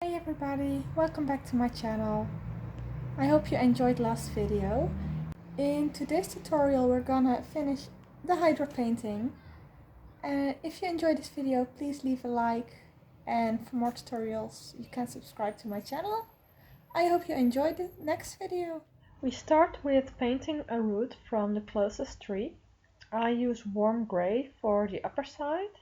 Hey everybody, welcome back to my channel. I hope you enjoyed last video. In today's tutorial we're gonna finish the Hydra painting. And if you enjoyed this video, please leave a like, and for more tutorials you can subscribe to my channel. I hope you enjoyed the next video. We start with painting a root from the closest tree. I use warm gray for the upper side.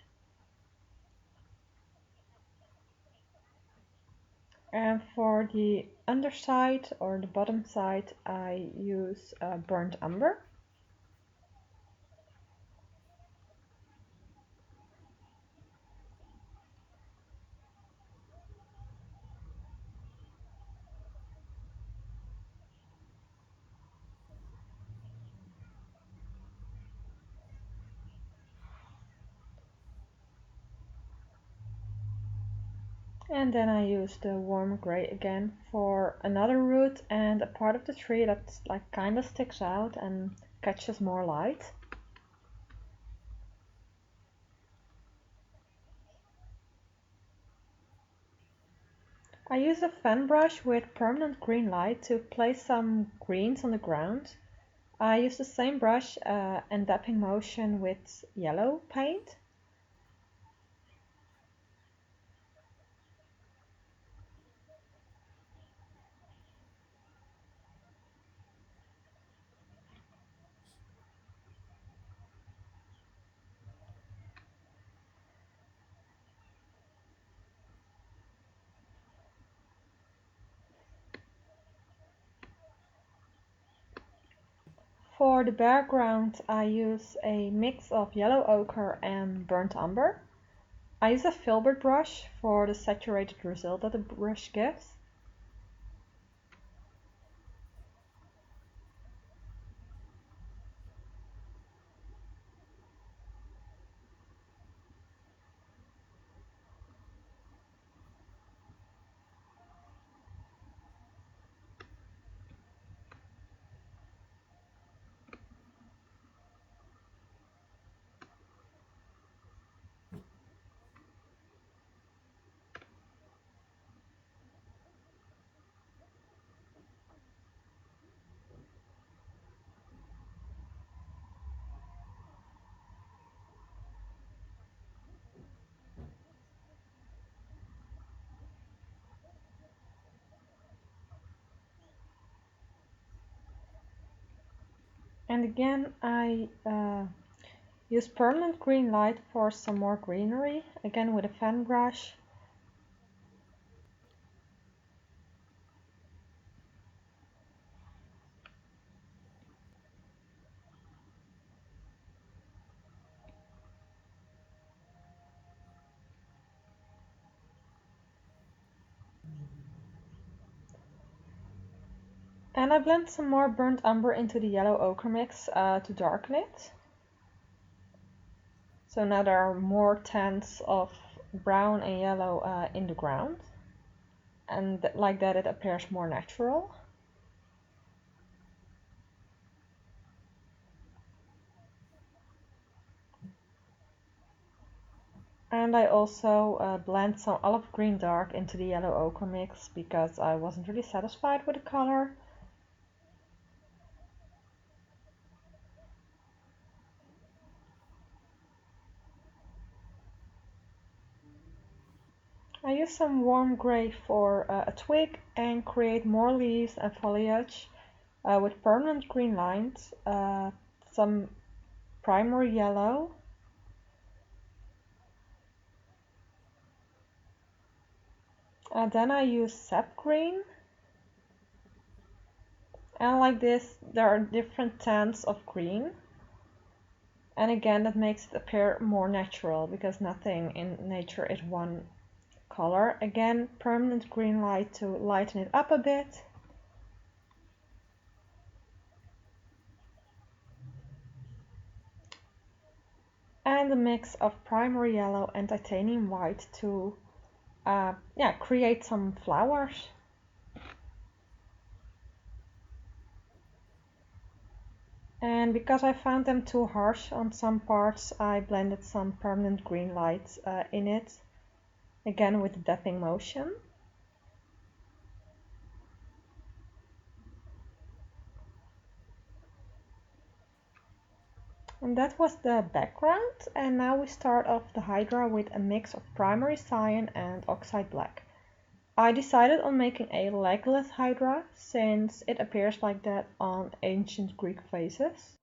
And for the underside or the bottom side, I use burnt umber. And then I use the warm gray again for another root and a part of the tree that like kind of sticks out and catches more light. I use a fan brush with permanent green light to place some greens on the ground. I use the same brush and dapping motion with yellow paint. For the background, I use a mix of yellow ochre and burnt umber. I use a filbert brush for the saturated result that the brush gives. And again, I use permanent green light for some more greenery, again with a fan brush. And I blend some more burnt umber into the yellow ochre mix to darken it. So now there are more tints of brown and yellow in the ground. And like that it appears more natural. And I also blend some olive green dark into the yellow ochre mix because I wasn't really satisfied with the color. I use some warm gray for a twig and create more leaves and foliage with permanent green lines, some primary yellow, and then I use sap green. And like this there are different tints of green, and again that makes it appear more natural because nothing in nature is one color. Again, permanent green light to lighten it up a bit. And a mix of primary yellow and titanium white to create some flowers. And because I found them too harsh on some parts, I blended some permanent green light in it, again with the dapping motion. And that was the background, and now we start off the Hydra with a mix of primary cyan and oxide black. I decided on making a legless Hydra since it appears like that on ancient Greek vases.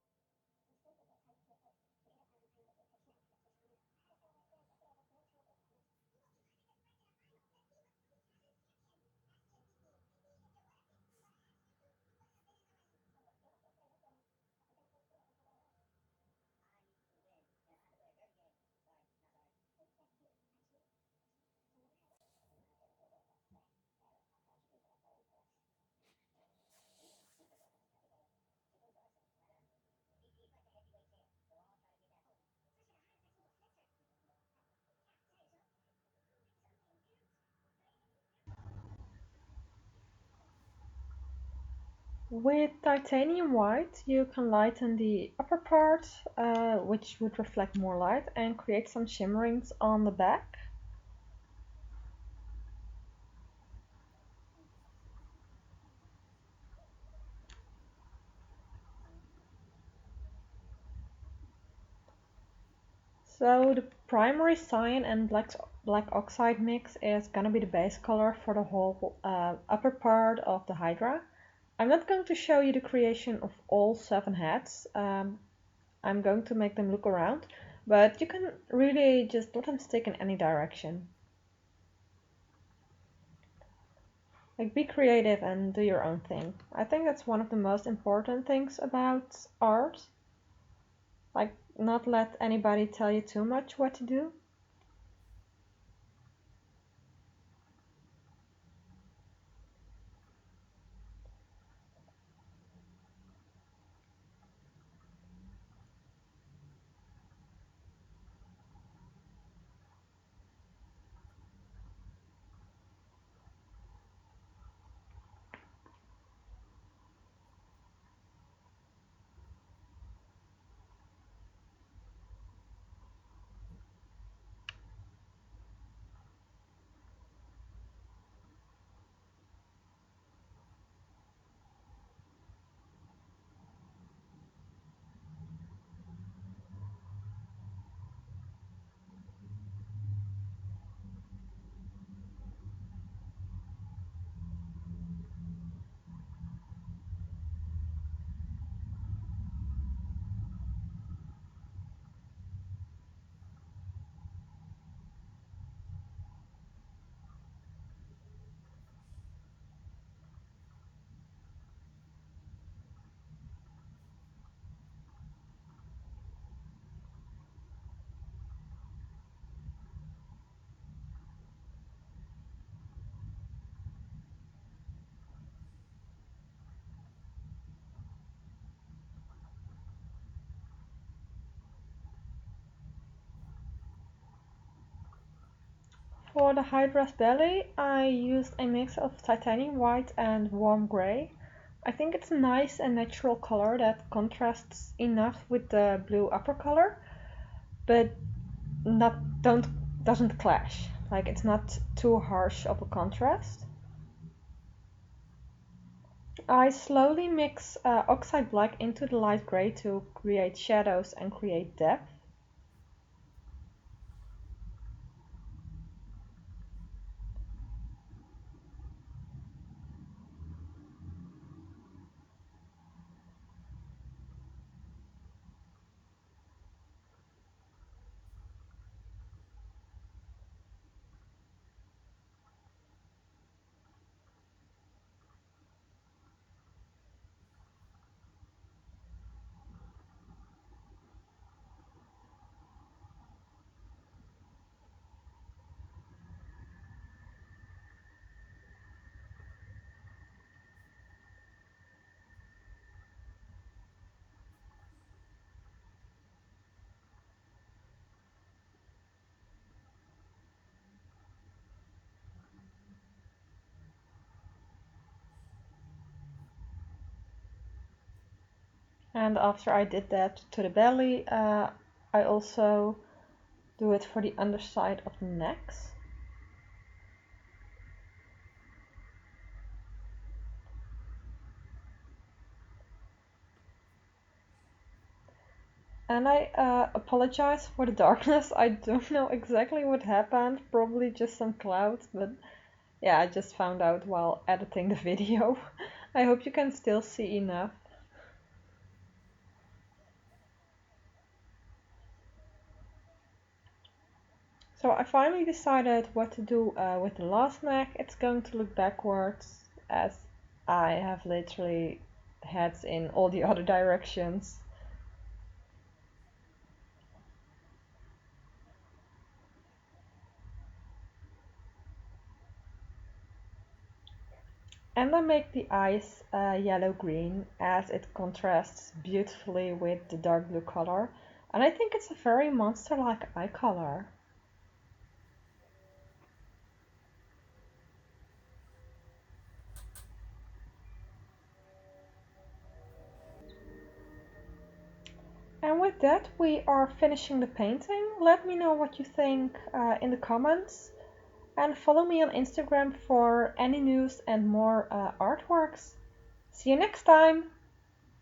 With titanium white, you can lighten the upper part, which would reflect more light, and create some shimmerings on the back. So the primary cyan and black oxide mix is gonna be the base color for the whole upper part of the Hydra. I'm not going to show you the creation of all 7 heads. I'm going to make them look around, but you can really just let them stick in any direction. Like, be creative and do your own thing. I think that's one of the most important things about art. Like, not let anybody tell you too much what to do. For the Hydra's belly, I used a mix of titanium white and warm gray. I think it's a nice and natural color that contrasts enough with the blue upper color, but not don't doesn't clash. Like, it's not too harsh of a contrast. I slowly mix oxide black into the light gray to create shadows and create depth. And after I did that to the belly, I also do it for the underside of the necks. And I apologize for the darkness. I don't know exactly what happened, probably just some clouds, but yeah, I just found out while editing the video. I hope you can still see enough. So I finally decided what to do with the last neck. It's going to look backwards as I have literally heads in all the other directions. And I make the eyes yellow-green as it contrasts beautifully with the dark blue color. And I think it's a very monster-like eye color. And with that, we are finishing the painting. Let me know what you think in the comments. And follow me on Instagram for any news and more artworks. See you next time!